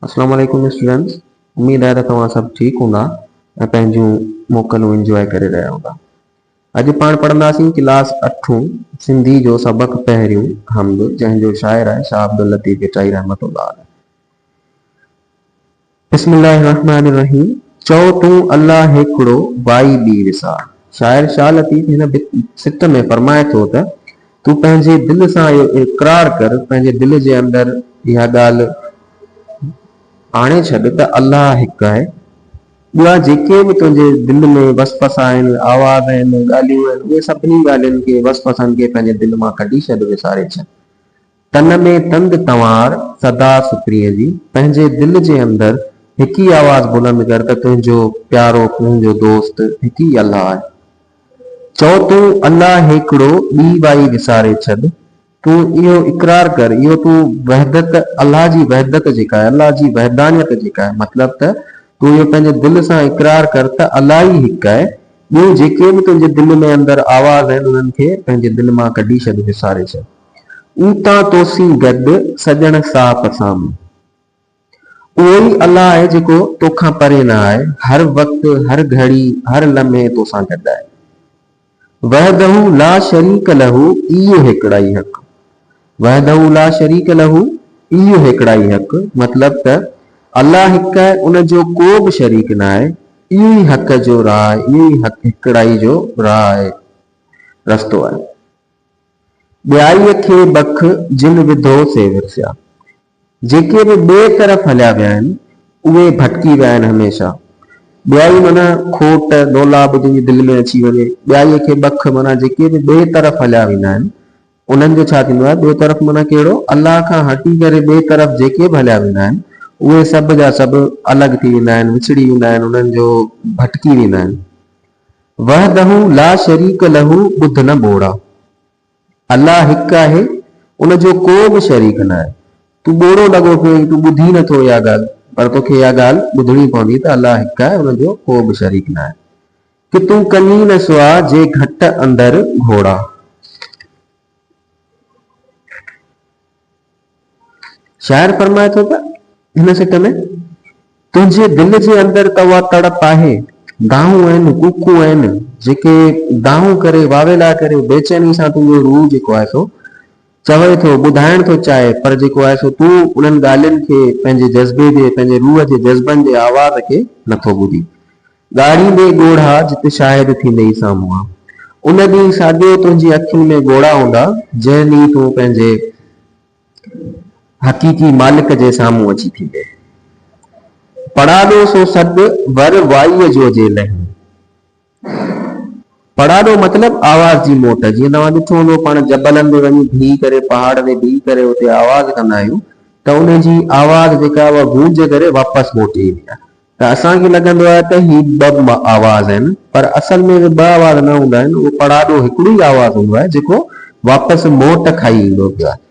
अस्सलाम वालेकुम स्टूडेंट्स। उम्मीद है तव्हां सब ठीक हूंदा ऐं पंहिंजूं मोकलूं इंजॉय करे रहिया हूंदा। अॼु पाण पढ़ंदासीं क्लास 8 सिंधी जो सबक पहिरियों हमद, जंहिंजो शाइर आहे शाह अब्दुल लतीफ़ इटाई रहमतुल्लाह अलैह। बिस्मिल्लाहिर्रहमानिर्रहीम। चओ तूं अल्लाह हिकिड़ो वाई ॿी विसार। शाइर शाह लतीफ़ हिन सिट में फरमाए थो त तूं पंहिंजे दिलि सां इहो इक़रार कर, पंहिंजे दिलि जे अंदरि इहा ॻाल्हि आणे छॾ त अल्लाह हिकु आहे। ॿिया जेके बि तुंहिंजे दिलि में वसवसा आहिनि, आवाज़ आहिनि, ॻाल्हियूं आहिनि, उहे सभिनी ॻाल्हियुनि खे वसवसनि खे पंहिंजे दिलि मां कढी छॾ, विसारे छॾ। तन में तंद तंवार सदा सुप्रीअ जी। पंहिंजे दिलि जे अंदरि हिकु ई आवाज़ बुलंद कर त तुंहिंजो प्यारो, तुंहिंजो दोस्त हिकु ई अल्लाह आहे। चओ तूं अल्लाह हिकिड़ो ॿी वाई विसारे छॾ। तूं इहो इक़रार कर, इहो तूं वहदत, अल्लाह जी वहदत जेका आहे, अल्लाह जी वहदानियत जेका आहे, मतिलबु त तूं इहो पंहिंजे दिलि सां इक़रार कर त अल्लाह ई हिकु आहे। ॿियूं जेके बि तुंहिंजे दिलि में अंदरि आवाज़ आहिनि उन्हनि खे पंहिंजे दिलि मां कढी छॾ, विसारे छॾ। ऊतां तोसी गॾु सॼण साफ़ साम्हूं। उहो ई अल्लाह आहे जेको तोखां परे न आहे, हर वक़्तु, हर घड़ी, हर लम्हे तोसां गॾु आहे। वहदहू ला शरीक लहू, इहो हिकिड़ा ई हक़। वहदहू ला शरीक लहू, इहो हिकिड़ा ई हक़, मतिलबु त अल्लाह हिकु आहे, उनजो को बि शरीक न आहे। इहो ई हक़ जो राह आहे, इहो ई हिकिड़ाई जो राह आहे, रस्तो आहे। ॿियाईअ खे बख जिन विधो से विरसिया। जेके बि ॿिए तरफ़ हलिया विया आहिनि उहे भटकी विया आहिनि हमेशह। ॿियाई माना खोट, डोलाब जंहिंजे दिलि में अची वञे। ॿियाईअ खे बख माना जेके बि ॿिए तरफ़ हलिया वेंदा आहिनि उन्हनि जो छा थींदो आहे, ॿिए तरफ़ माना कहिड़ो, अल्लाह खां हटी करे ॿिए तरफ़ जेके बि हलिया वेंदा आहिनि उहे सभु जा सभु अलॻि थी वेंदा आहिनि, विछड़ी वेंदा आहिनि, उन्हनि जो भटकी वेंदा आहिनि। वहदहू ला शरीक लहू, ॿुध न ॿोड़ा। अल्लाह हिकु आहे, उनजो को बि शरीक न आहे। तूं ॿोड़ो लॻो पियो, तूं ॿुधी नथो इहा ॻाल्हि, पर तोखे इहा ॻाल्हि ॿुधणी पवंदी त अल्लाह हिकु आहे, उनजो को बि शरीक न आहे। कि तूं कनी न सुआ जे घट अंदरि घोड़ा। शाइर फरमाए थो त हिन सिट में तुंहिंजे दिलि जे अंदरि त उहा तड़प आहे, दाहूं आहिनि, कूकूं आहिनि, जेके दाहूं करे, वावेला करे, बेचैनी सां तूं इहो रूह जेको आहे सो चवे थो, ॿुधाइण थो चाहे, पर जेको आहे सो तूं उन्हनि ॻाल्हियुनि खे, पंहिंजे जज़्बे जे, पंहिंजे रूह जे जज़्बनि जे आवाज़ खे नथो ॿुधी। ॻाढ़ी ॾे ॻोढ़ा जिते शाहिद थींदई साम्हूं। उन ॾींहुं साॻियो तुंहिंजी अखियुनि में ॻोढ़ा हूंदा, जंहिं ॾींहुं तूं पंहिंजे हक़ीक़ी मालिक जे साम्हूं अची थींदे। पढ़ाॾो सो सॾु वर वाईअ जो जे लही। पढ़ाॾो मतिलबु आवाज़ जी मोट। जीअं तव्हां ॾिठो हूंदो पाण जबलनि में वञी बीही करे, पहाड़ ते बीही करे उते आवाज़ कंदा आहियूं त उनजी आवाज़ जेका उहा गूंज करे वापसि मोटी ईंदी आहे। त असांखे लॻंदो आहे त ही ॿ आवाज़ आहिनि, पर असल में ॿ आवाज़ न हूंदा आहिनि। उहो पढ़ाॾो हिकिड़ो ई आवाज़ हूंदो आहे जेको वापसि मोट खाई ईंदो पियो आहे।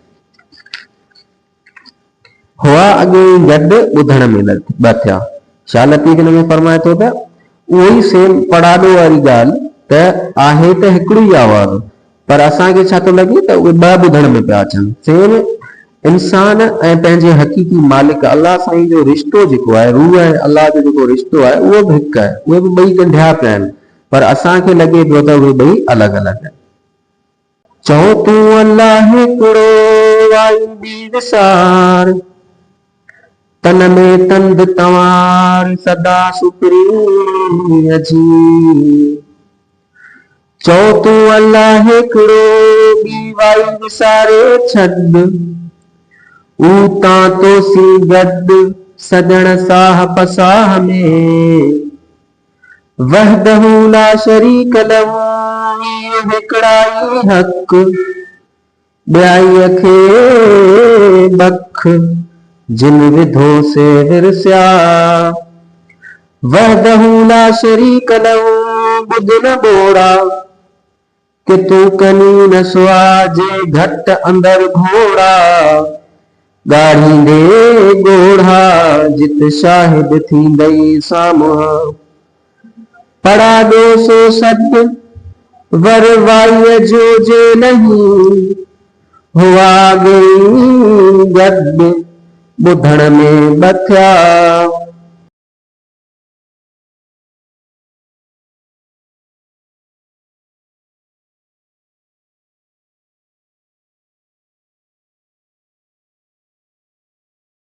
हुआ अॻे गॾु ॿुधण में ॿ थिया। शाह लतीफ़ हिन में फरमाए थो त उहो ई सेम पढ़ाॾो वारी ॻाल्हि त आहे त हिकिड़ो ई आवाज़, पर असांखे छा थो लॻे त उहे ॿ ॿुधण में पिया अचनि। सेम इंसान ऐं पंहिंजे हक़ीक़ी मालिक अल्लाह साईं जो रिश्तो जेको आहे, रूह ऐं अल्लाह जो जेको रिश्तो आहे, उहो बि हिकु आहे। उहे बि ॿई ॻंढिया पिया आहिनि, पर असांखे लॻे पियो त उहे ॿई अलॻि अलॻि आहिनि। चओ तूं अल्लाह हिकिड़ो वाई ॿी विसार। तन में तंद तंवार सदा सुप्रीअ जी। चओ तूं अल्लाह हिकिड़ो ॿी वाई विसारे छॾ। ऊतां तोसी गॾु सॼण साह पसाह में। वहदहू ला शरीक लहू, हिकिड़ा ई हक़। ॿियाईअ खे बख जिन विधो से विरसिया। वहदहू ला शरीक लहू, ॿुध न ॿोड़ा। कि तूं कनी न सुआ जे घट अंदरि घोड़ा। ॻाढ़ी ॾे ॻोढ़ा जित शाहिद थींदई साम्हूं। पढ़ाॾो सो सॾु वर वाईअ जो जे लही। हुआ गई गॾु ॿुधण में बथिया